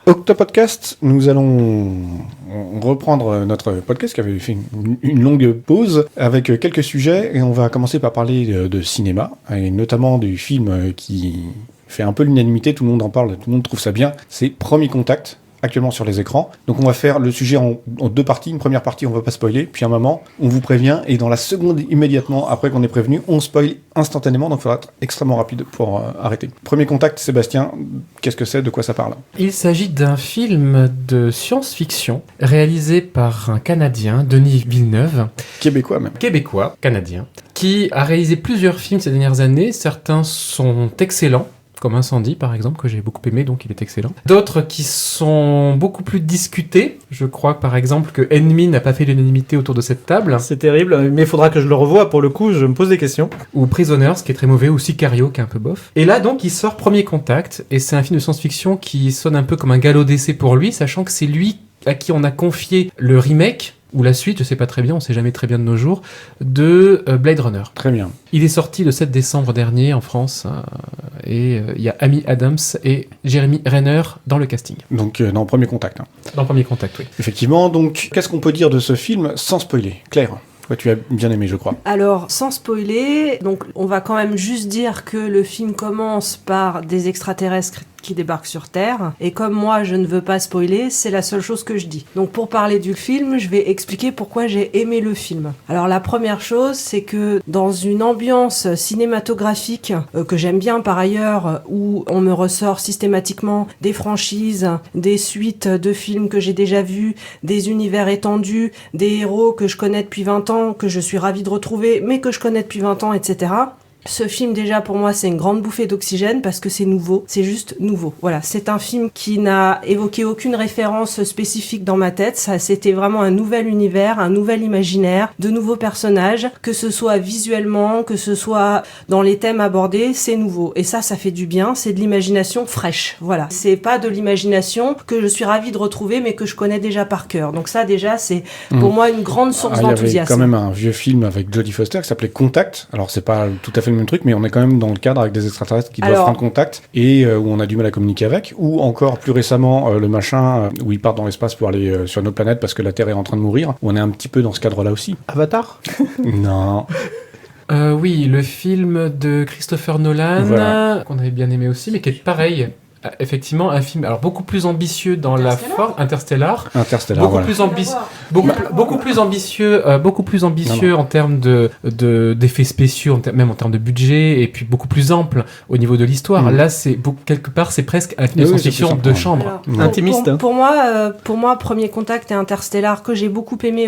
Octopodcast, nous allons reprendre notre podcast qui avait fait une longue pause avec quelques sujets et on va commencer par parler de cinéma et notamment du film qui fait un peu l'unanimité, tout le monde en parle, tout le monde trouve ça bien, c'est Premier Contact, actuellement sur les écrans. Donc on va faire le sujet en deux parties. Une première partie, on va pas spoiler, puis un moment, on vous prévient, et dans la seconde, immédiatement, après qu'on est prévenu, on spoil instantanément, donc il faudra être extrêmement rapide pour arrêter. Premier Contact, Sébastien, qu'est-ce que c'est, de quoi ça parle ? Il s'agit d'un film de science-fiction réalisé par un Canadien, Denis Villeneuve. Québécois même. Québécois, canadien, qui a réalisé plusieurs films ces dernières années. Certains sont excellents, comme Incendie par exemple, que j'ai beaucoup aimé, donc il est excellent. D'autres qui sont beaucoup plus discutés. Je crois par exemple que Ennemi n'a pas fait l'unanimité autour de cette table. C'est terrible, mais il faudra que je le revoie, pour le coup, je me pose des questions. Ou Prisoners, qui est très mauvais, ou Sicario, qui est un peu bof. Et là donc il sort Premier Contact, et c'est un film de science-fiction qui sonne un peu comme un galop d'essai pour lui, sachant que c'est lui à qui on a confié le remake, ou la suite, je sais pas très bien, on sait jamais très bien de nos jours, de Blade Runner. Très bien. Il est sorti le 7 décembre dernier en France, et il y a Amy Adams et Jeremy Renner dans le casting. Donc dans Premier Contact. Dans Premier Contact, oui. Effectivement, donc qu'est-ce qu'on peut dire de ce film sans spoiler ? Claire, toi tu as bien aimé, je crois. Alors, sans spoiler, donc on va quand même juste dire que le film commence par des extraterrestres qui débarquent sur Terre, et comme moi je ne veux pas spoiler, c'est la seule chose que je dis. Donc pour parler du film, je vais expliquer pourquoi j'ai aimé le film. Alors la première chose, c'est que dans une ambiance cinématographique que j'aime bien par ailleurs, où on me ressort systématiquement des franchises, des suites de films que j'ai déjà vus, des univers étendus, des héros que je connais depuis 20 ans, que je suis ravie de retrouver, mais que je connais depuis 20 ans, etc. Ce film, déjà, pour moi, c'est une grande bouffée d'oxygène parce que c'est nouveau. C'est juste nouveau. Voilà. C'est un film qui n'a évoqué aucune référence spécifique dans ma tête. Ça, c'était vraiment un nouvel univers, un nouvel imaginaire, de nouveaux personnages, que ce soit visuellement, que ce soit dans les thèmes abordés, c'est nouveau. Et ça fait du bien. C'est de l'imagination fraîche. Voilà. C'est pas de l'imagination que je suis ravie de retrouver, mais que je connais déjà par cœur. Donc ça, déjà, c'est pour moi une grande source d'enthousiasme. Il y avait quand même un vieux film avec Jodie Foster qui s'appelait Contact. Alors, c'est pas tout à fait le même truc, mais on est quand même dans le cadre avec des extraterrestres qui doivent prendre contact et où on a du mal à communiquer avec, ou encore plus récemment le machin où ils partent dans l'espace pour aller sur notre planète parce que la Terre est en train de mourir, où on est un petit peu dans ce cadre-là aussi. Avatar ? Non. Oui, le film de Christopher Nolan, voilà, qu'on avait bien aimé aussi, mais qui est pareil. Effectivement, un film alors beaucoup plus ambitieux dans la forme, Interstellar, beaucoup voilà. plus ambitieux, beaucoup plus ambitieux en termes d'effets spéciaux, même en termes de budget, et puis beaucoup plus ample au niveau de l'histoire. Là, c'est quelque part, c'est presque un film de science-fiction de chambre, intimiste. Pour moi, Premier Contact et Interstellar, que j'ai beaucoup aimé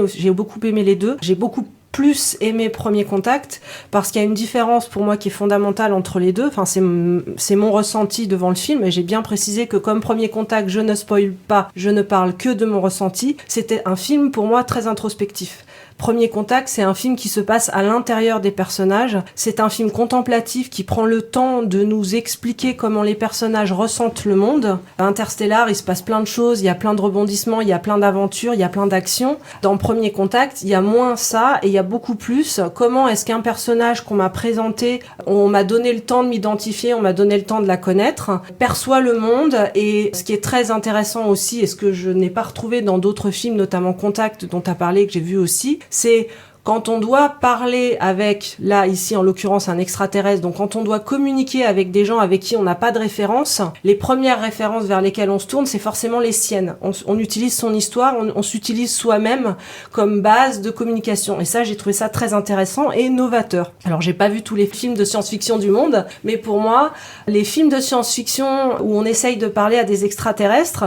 les deux. J'ai beaucoup plus aimé Premier Contact parce qu'il y a une différence pour moi qui est fondamentale entre les deux. Enfin, c'est mon ressenti devant le film, et j'ai bien précisé que comme Premier Contact, je ne spoil pas, je ne parle que de mon ressenti. C'était un film pour moi très introspectif. Premier Contact, c'est un film qui se passe à l'intérieur des personnages. C'est un film contemplatif qui prend le temps de nous expliquer comment les personnages ressentent le monde. À Interstellar, il se passe plein de choses, il y a plein de rebondissements, il y a plein d'aventures, il y a plein d'actions. Dans Premier Contact, il y a moins ça et il y a beaucoup plus. Comment est-ce qu'un personnage qu'on m'a présenté, on m'a donné le temps de m'identifier, on m'a donné le temps de la connaître, perçoit le monde. Et ce qui est très intéressant aussi, et ce que je n'ai pas retrouvé dans d'autres films, notamment Contact, dont tu as parlé, que j'ai vu aussi, c'est quand on doit parler avec, là, ici, en l'occurrence, un extraterrestre, donc quand on doit communiquer avec des gens avec qui on n'a pas de référence, les premières références vers lesquelles on se tourne, c'est forcément les siennes. On utilise son histoire, on s'utilise soi-même comme base de communication. Et ça, j'ai trouvé ça très intéressant et novateur. Alors, j'ai pas vu tous les films de science-fiction du monde, mais pour moi, les films de science-fiction où on essaye de parler à des extraterrestres,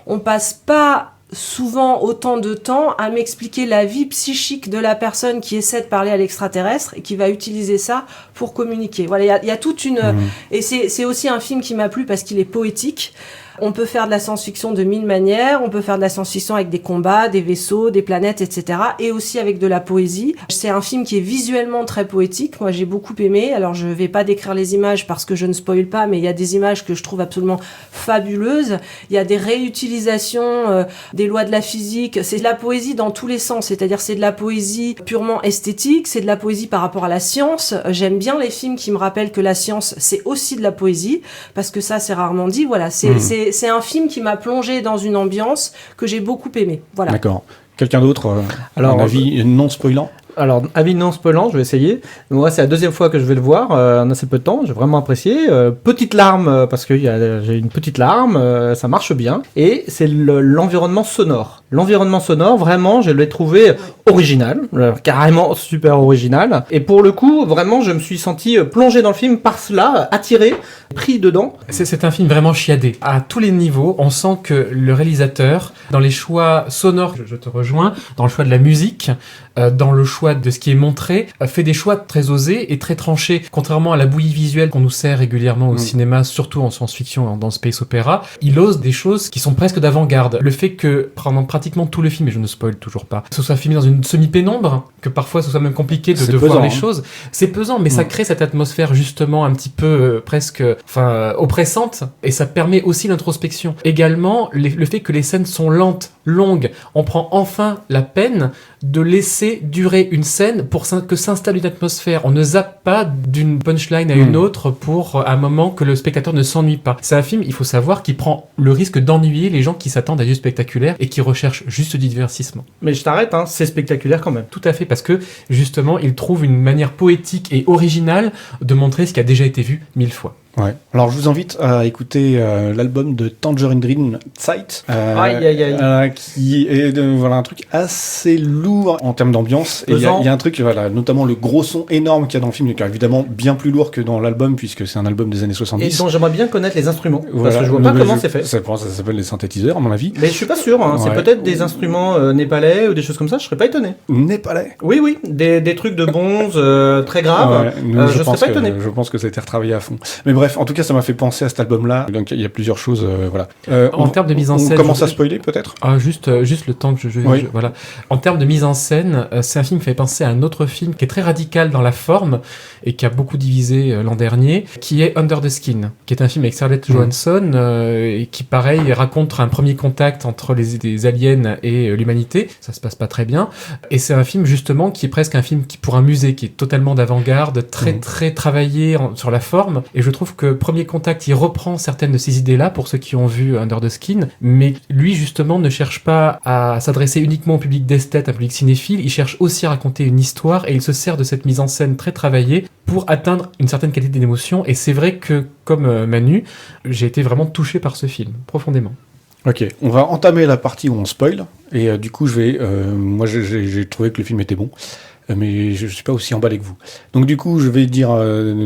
on passe pas souvent autant de temps à m'expliquer la vie psychique de la personne qui essaie de parler à l'extraterrestre et qui va utiliser ça pour communiquer. Voilà, il y a toute une... Et c'est aussi un film qui m'a plu parce qu'il est poétique. On peut faire de la science-fiction de 1000 manières, on peut faire de la science-fiction avec des combats, des vaisseaux, des planètes, etc. Et aussi avec de la poésie. C'est un film qui est visuellement très poétique, moi j'ai beaucoup aimé. Alors je vais pas décrire les images parce que je ne spoil pas, mais il y a des images que je trouve absolument fabuleuses. Il y a des réutilisations des lois de la physique. C'est de la poésie dans tous les sens, c'est-à-dire c'est de la poésie purement esthétique, c'est de la poésie par rapport à la science. J'aime bien les films qui me rappellent que la science c'est aussi de la poésie, parce que ça c'est rarement dit. Voilà, c'est c'est un film qui m'a plongé dans une ambiance que j'ai beaucoup aimé. Voilà. D'accord. Quelqu'un d'autre, Alors, un avis non spoilant? Alors, avis non spoilant, je vais essayer. Moi, c'est la deuxième fois que je vais le voir en assez peu de temps. J'ai vraiment apprécié. Petite larme, parce que j'ai une petite larme, ça marche bien. Et c'est l'environnement sonore. L'environnement sonore, vraiment, je l'ai trouvé original, carrément super original. Et pour le coup, vraiment, je me suis senti plongé dans le film par cela, attiré, pris dedans. C'est un film vraiment chiadé. À tous les niveaux, on sent que le réalisateur, dans les choix sonores, je te rejoins, dans le choix de la musique, dans le choix de ce qui est montré, fait des choix très osés et très tranchés. Contrairement à la bouillie visuelle qu'on nous sert régulièrement au cinéma, surtout en science-fiction, dans le space opéra, il ose des choses qui sont presque d'avant-garde. Le fait que, pendant pratiquement tout le film, et je ne spoil toujours pas, ce soit filmé dans une semi-pénombre, que parfois ce soit même compliqué de voir les choses, c'est pesant, mais ça crée cette atmosphère justement un petit peu presque oppressante, et ça permet aussi l'introspection. Également, le fait que les scènes sont lentes, longues, on prend enfin la peine de laisser durer une scène pour que s'installe une atmosphère. On ne zappe pas d'une punchline à une autre pour un moment que le spectateur ne s'ennuie pas. C'est un film, il faut savoir, qui prend le risque d'ennuyer les gens qui s'attendent à du spectaculaire et qui recherchent juste du divertissement. Mais je t'arrête, hein, c'est spectaculaire quand même. Tout à fait, parce que justement, il trouve une manière poétique et originale de montrer ce qui a déjà été vu 1000 fois. Ouais. Alors je vous invite à écouter l'album de Tangerine Dream, Zeit, qui est voilà un truc assez lourd en termes d'ambiance. Et il y a un truc, voilà, notamment le gros son énorme qu'il y a dans le film, qui est évidemment bien plus lourd que dans l'album puisque c'est un album des années 70. Et dont j'aimerais bien connaître les instruments, voilà. parce que je vois pas comment c'est fait. Ça s'appelle les synthétiseurs à mon avis. Mais je suis pas sûr, hein. C'est peut-être des instruments népalais ou des choses comme ça, je serais pas étonné. Népalais. Oui, des trucs de bonze très graves. Je serais pas étonné. Je pense que ça a été retravaillé à fond. Mais bref, en tout cas, ça m'a fait penser à cet album-là. Donc, il y a plusieurs choses, voilà. En termes de mise en scène, on commence à spoiler, peut-être. Juste le temps que voilà. En termes de mise en scène, c'est un film qui fait penser à un autre film qui est très radical dans la forme et qui a beaucoup divisé l'an dernier, qui est Under the Skin, qui est un film avec Scarlett Johansson et qui, pareil, raconte un premier contact entre les aliens et l'humanité. Ça se passe pas très bien. Et c'est un film, justement, qui est presque un film pour un musée, qui est totalement d'avant-garde, très travaillé sur la forme. Et je trouve que Premier Contact, il reprend certaines de ces idées-là pour ceux qui ont vu Under the Skin, mais lui, justement, ne cherche pas à s'adresser uniquement au public d'esthète, un public cinéphile, il cherche aussi à raconter une histoire et il se sert de cette mise en scène très travaillée pour atteindre une certaine qualité d'émotion. Et c'est vrai que, comme Manu, j'ai été vraiment touché par ce film, profondément. Ok, on va entamer la partie où on spoil, et du coup, moi j'ai trouvé que le film était bon. Mais je suis pas aussi emballé que vous. Donc du coup, je vais dire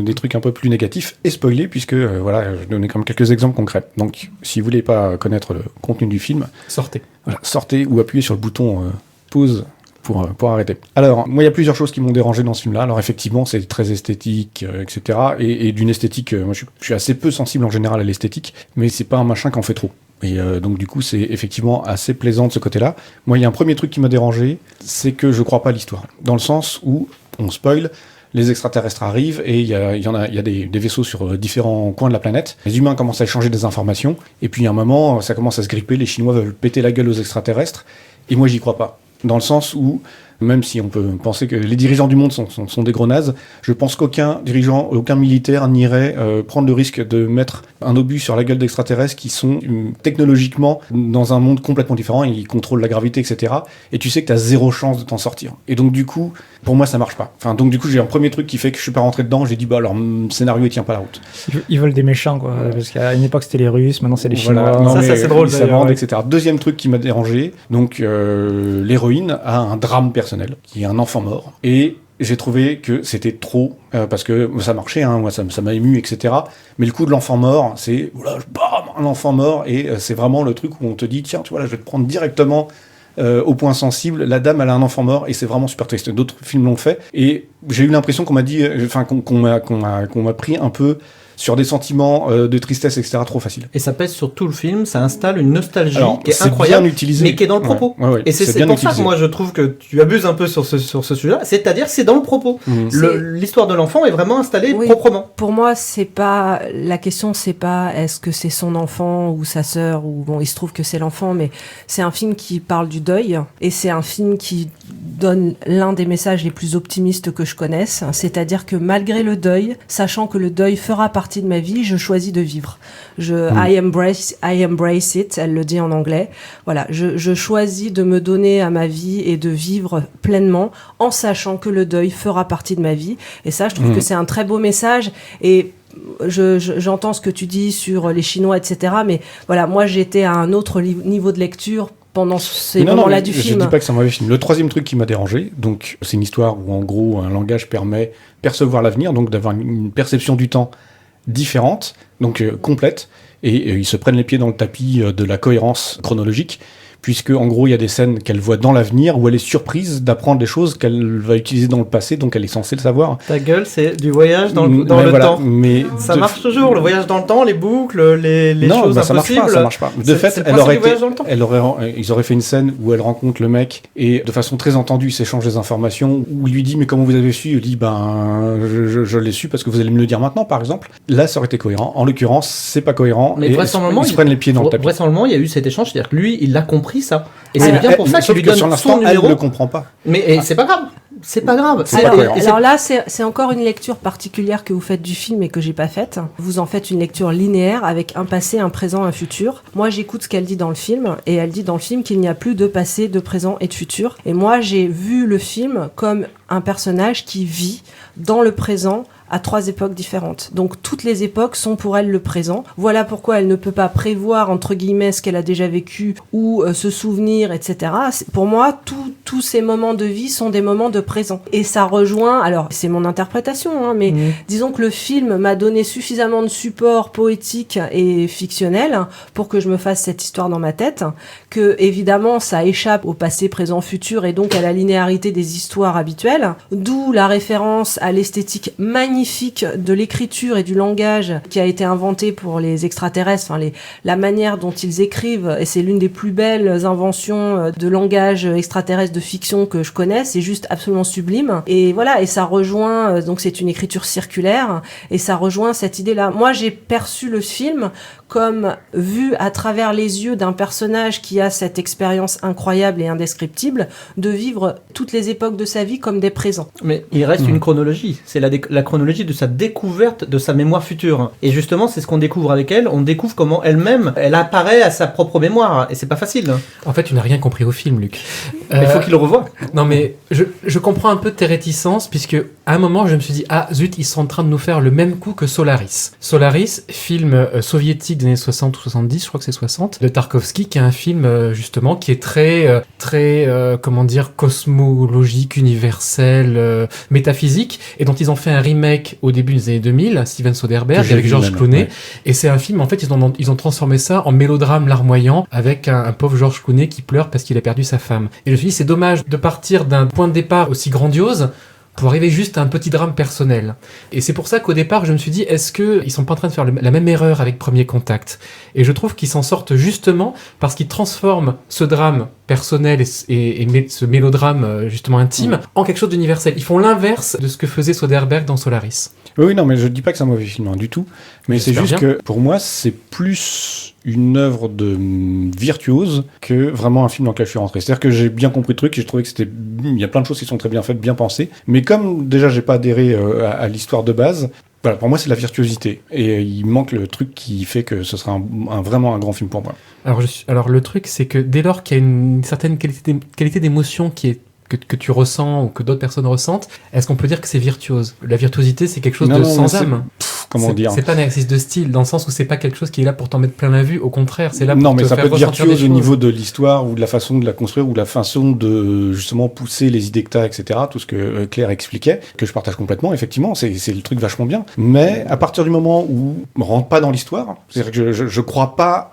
des trucs un peu plus négatifs et spoiler, puisque voilà, je vais donner quand même quelques exemples concrets. Donc, si vous voulez pas connaître le contenu du film, sortez. Voilà, sortez ou appuyez sur le bouton pause pour arrêter. Alors, moi, il y a plusieurs choses qui m'ont dérangé dans ce film-là. Alors effectivement, c'est très esthétique, etc. Et d'une esthétique, moi, je suis assez peu sensible en général à l'esthétique, mais c'est pas un machin qui en fait trop. Et donc du coup, c'est effectivement assez plaisant de ce côté-là. Moi, il y a un premier truc qui m'a dérangé, c'est que je crois pas à l'histoire. Dans le sens où, on spoil, les extraterrestres arrivent et il y a des vaisseaux sur différents coins de la planète. Les humains commencent à échanger des informations, et puis à un moment, ça commence à se gripper, les Chinois veulent péter la gueule aux extraterrestres, et moi, j'y crois pas. Dans le sens où, même si on peut penser que les dirigeants du monde sont des gros nazes, je pense qu'aucun dirigeant, aucun militaire n'irait prendre le risque de mettre un obus sur la gueule d'extraterrestres qui sont technologiquement dans un monde complètement différent, ils contrôlent la gravité, etc. Et tu sais que t'as zéro chance de t'en sortir. Et donc du coup, pour moi, ça marche pas. Enfin, donc du coup, j'ai un premier truc qui fait que je suis pas rentré dedans, j'ai dit, bah alors, le scénario, il tient pas la route. Ils veulent des méchants, quoi. Parce qu'à une époque, c'était les Russes, maintenant, c'est les Chinois. Voilà. Non, ça c'est drôle, ça vend, etc. Deuxième truc qui m'a dérangé, donc l'héroïne a un drame personnel, qui est un enfant mort, et j'ai trouvé que c'était trop, parce que ça marchait, hein, moi ça m'a ému, etc. Mais le coup de l'enfant mort, c'est, voilà, bam, un enfant mort, et c'est vraiment le truc où on te dit, tiens, tu vois, là, je vais te prendre directement au point sensible, la dame, elle a un enfant mort, et c'est vraiment super triste. D'autres films l'ont fait, et j'ai eu l'impression qu'on m'a dit, enfin, qu'on m'a pris un peu sur des sentiments de tristesse, etc., trop facile. Et ça pèse sur tout le film, ça installe une nostalgie qui est c'est incroyable, bien utilisé, mais qui est dans le propos. Ouais, et c'est pour ça que moi je trouve que tu abuses un peu sur ce sujet-là, c'est-à-dire c'est dans le propos. L'histoire de l'enfant est vraiment installée proprement. Pour moi, c'est pas la question, c'est pas est-ce que c'est son enfant ou sa sœur, ou bon, il se trouve que c'est l'enfant, mais c'est un film qui parle du deuil, et c'est un film qui donne l'un des messages les plus optimistes que je connaisse, c'est-à-dire que malgré le deuil, sachant que le deuil fera partie partie de ma vie, je choisis de vivre. I embrace it, elle le dit en anglais. Voilà, je choisis de me donner à ma vie et de vivre pleinement en sachant que le deuil fera partie de ma vie. Et ça, je trouve que c'est un très beau message. Et j'entends ce que tu dis sur les Chinois, etc. Mais voilà, moi, j'étais à un autre niveau de lecture pendant ces moments-là du film. Je dis pas que c'est un mauvais film. Le troisième truc qui m'a dérangé, donc c'est une histoire où en gros un langage permet percevoir l'avenir, donc d'avoir une perception du temps différente, donc complète, et ils se prennent les pieds dans le tapis de la cohérence chronologique, puisque en gros il y a des scènes qu'elle voit dans l'avenir où elle est surprise d'apprendre des choses qu'elle va utiliser dans le passé, donc elle est censée le savoir. Ta gueule, c'est du voyage dans le temps. Mais ça marche toujours, le voyage dans le temps, les boucles, les choses impossibles. Ça marche pas. De fait, ils auraient fait une scène où elle rencontre le mec et de façon très entendue, ils s'échangent des informations, où il lui dit mais comment vous avez su ? Il dit je l'ai su parce que vous allez me le dire maintenant, par exemple. Là, ça aurait été cohérent. En l'occurrence, c'est pas cohérent. Mais vraisemblablement, ils se prennent les pieds dans le tapis. Vraisemblablement, il y a eu cet échange, c'est-à-dire que lui, il l'a compris ça. Et c'est bien pour ça qu'il lui donne son numéro. Elle ne comprend pas. Mais c'est pas grave. C'est pas grave. Alors là, c'est encore une lecture particulière que vous faites du film et que j'ai pas faite. Vous en faites une lecture linéaire avec un passé, un présent, un futur. Moi, j'écoute ce qu'elle dit dans le film et elle dit dans le film qu'il n'y a plus de passé, de présent et de futur. Et moi, j'ai vu le film comme un personnage qui vit dans le présent à 3 époques différentes. Donc toutes les époques sont pour elle le présent. Voilà pourquoi elle ne peut pas prévoir, entre guillemets, ce qu'elle a déjà vécu ou se souvenir, etc. Pour moi, tous ces moments de vie sont des moments de présent. Et ça rejoint, alors c'est mon interprétation, mais disons que le film m'a donné suffisamment de support poétique et fictionnel pour que je me fasse cette histoire dans ma tête, que évidemment ça échappe au passé, présent, futur et donc à la linéarité des histoires habituelles, d'où la référence à l'esthétique magnifique de l'écriture et du langage qui a été inventé pour les extraterrestres, la manière dont ils écrivent, et c'est l'une des plus belles inventions de langage extraterrestre de fiction que je connais, c'est juste absolument sublime. Et voilà, et ça rejoint, donc c'est une écriture circulaire, et ça rejoint cette idée-là. Moi, j'ai perçu le film comme vu à travers les yeux d'un personnage qui a cette expérience incroyable et indescriptible de vivre toutes les époques de sa vie comme des présents. Mais il reste une chronologie, c'est la chronologie de sa découverte de sa mémoire future. Et justement, c'est ce qu'on découvre avec elle, on découvre comment elle-même, elle apparaît à sa propre mémoire, et c'est pas facile. En fait, tu n'as rien compris au film, Luc. Il faut qu'il le revoie. Non, mais je comprends un peu tes réticences, puisque à un moment, je me suis dit, ah zut, ils sont en train de nous faire le même coup que Solaris. Solaris, film soviétique des années 60 ou 70, je crois que c'est 60, de Tarkovsky, qui est un film justement qui est très comment dire, cosmologique, universel, métaphysique, et dont ils ont fait un remake au début des années 2000, Steven Soderbergh, avec Georges Clooney, ouais. Et c'est un film, en fait, ils ont transformé ça en mélodrame larmoyant, avec un pauvre Georges Clooney qui pleure parce qu'il a perdu sa femme. Et je me suis dit, c'est dommage de partir d'un point de départ aussi grandiose pour arriver juste à un petit drame personnel. Et c'est pour ça qu'au départ, je me suis dit, est-ce qu'ils sont pas en train de faire la même erreur avec Premier Contact ? Et je trouve qu'ils s'en sortent justement parce qu'ils transforment ce drame personnel et ce mélodrame justement intime en quelque chose d'universel. Ils font l'inverse de ce que faisait Soderbergh dans Solaris. Oui, non, mais je dis pas que c'est un mauvais film, du tout. Mais c'est juste que, pour moi, c'est plus une œuvre de virtuose que vraiment un film dans lequel je suis rentré. C'est-à-dire que j'ai bien compris le truc et j'ai trouvé que il y a plein de choses qui sont très bien faites, bien pensées. Mais comme déjà j'ai pas adhéré à l'histoire de base, voilà, pour moi c'est la virtuosité. Et il manque le truc qui fait que ce sera vraiment un grand film pour moi. Alors le truc, c'est que dès lors qu'il y a une certaine qualité d'émotion qui est que tu ressens ou que d'autres personnes ressentent, est-ce qu'on peut dire que c'est virtuose ? La virtuosité, c'est quelque chose sans âme. Comment dire ? C'est pas un exercice de style, dans le sens où c'est pas quelque chose qui est là pour t'en mettre plein la vue, au contraire, c'est là pour te faire ressentir des choses. Non, mais ça peut être virtuose au niveau de l'histoire, ou de la façon de la construire, ou de la façon de, justement, pousser les idées que t'as, etc., tout ce que Claire expliquait, que je partage complètement, effectivement, c'est le truc vachement bien. Mais, à partir du moment où on rentre pas dans l'histoire, c'est-à-dire que je crois pas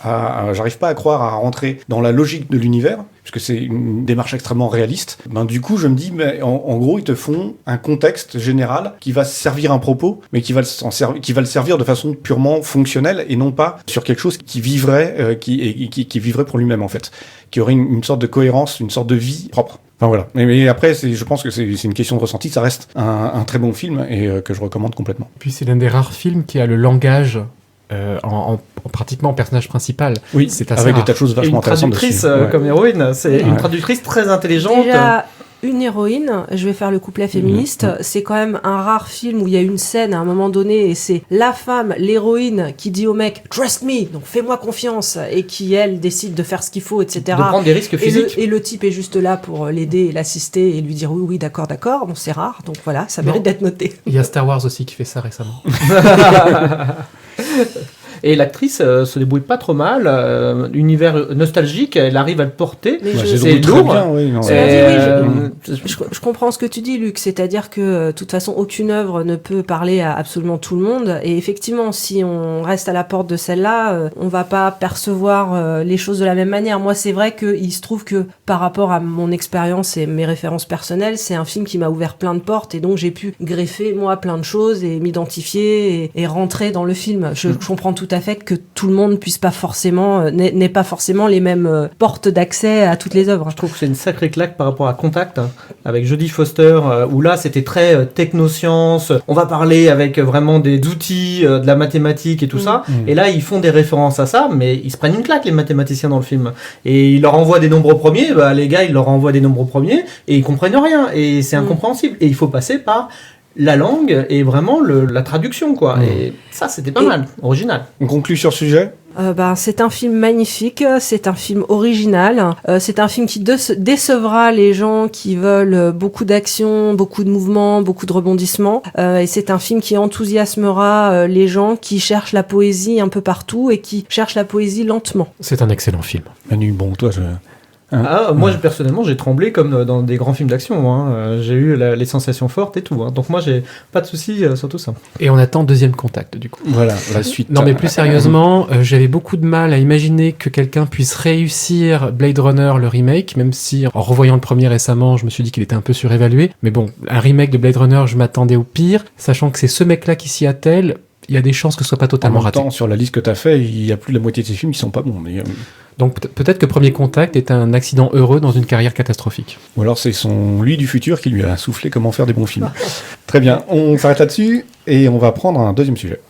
j'arrive pas à croire à rentrer dans la logique de l'univers, puisque c'est une démarche extrêmement réaliste, du coup, je me dis, mais en gros, ils te font un contexte général qui va servir un propos, mais qui va le servir de façon purement fonctionnelle et non pas sur quelque chose qui vivrait, qui vivrait pour lui-même, en fait. Qui aurait une sorte de cohérence, une sorte de vie propre. Enfin, voilà. Mais après, je pense que c'est une question de ressenti. Ça reste un très bon film et que je recommande complètement. Puis c'est l'un des rares films qui a le langage pratiquement en personnage principal. Oui, c'est assez avec rare. Des tas de choses vachement intéressantes. Une traductrice comme héroïne, c'est une traductrice très intelligente. Déjà, une héroïne, je vais faire le couplet féministe, c'est quand même un rare film où il y a une scène à un moment donné et c'est la femme, l'héroïne qui dit au mec trust me, donc fais-moi confiance, et qui elle décide de faire ce qu'il faut, etc. De prendre des risques physiques. Et le type est juste là pour l'aider et l'assister et lui dire oui d'accord, bon c'est rare, donc voilà, ça mérite d'être noté. Il y a Star Wars aussi qui fait ça récemment. Et l'actrice se débrouille pas trop mal, univers nostalgique, elle arrive à le porter. Mais c'est lourd. Bien, oui, non, je comprends ce que tu dis, Luc, c'est-à-dire que de toute façon aucune œuvre ne peut parler à absolument tout le monde, et effectivement si on reste à la porte de celle-là, on va pas percevoir les choses de la même manière. Moi c'est vrai qu'il se trouve que par rapport à mon expérience et mes références personnelles, c'est un film qui m'a ouvert plein de portes, et donc j'ai pu greffer moi plein de choses et m'identifier et rentrer dans le film. Je comprends tout à fait que tout le monde puisse pas forcément n'ait pas forcément les mêmes portes d'accès à toutes les œuvres. Je trouve que c'est une sacrée claque par rapport à Contact, hein, avec Jodie Foster, où là c'était très technoscience, on va parler avec vraiment des outils, de la mathématique et tout ça, et là ils font des références à ça, mais ils se prennent une claque les mathématiciens dans le film, et ils leur envoient des nombres premiers, les gars ils leur envoient des nombres premiers, et ils comprennent rien, et c'est incompréhensible, et il faut passer par la langue et vraiment la traduction, quoi. Et ça, c'était pas mal, original. On conclut sur ce sujet ? C'est un film magnifique, c'est un film original, c'est un film qui décevra les gens qui veulent beaucoup d'action, beaucoup de mouvements, beaucoup de rebondissements, et c'est un film qui enthousiasmera les gens qui cherchent la poésie un peu partout et qui cherchent la poésie lentement. C'est un excellent film. Manu, bon, toi, moi, personnellement, j'ai tremblé comme dans des grands films d'action. Hein. J'ai eu les sensations fortes et tout. Hein. Donc moi, j'ai pas de soucis sur tout ça. Et on attend Deuxième Contact, du coup. Voilà, la suite. Non, mais plus sérieusement, j'avais beaucoup de mal à imaginer que quelqu'un puisse réussir Blade Runner, le remake, même si, en revoyant le premier récemment, je me suis dit qu'il était un peu surévalué. Mais bon, un remake de Blade Runner, je m'attendais au pire, sachant que c'est ce mec-là qui s'y attelle. Il y a des chances que ce soit pas totalement raté. En même temps, sur la liste que tu as fait, il y a plus de la moitié de ces films qui sont pas bons. Mais, Donc peut-être que Premier Contact est un accident heureux dans une carrière catastrophique. Ou alors c'est lui du futur qui lui a soufflé comment faire des bons films. Très bien, on s'arrête là-dessus et on va prendre un deuxième sujet.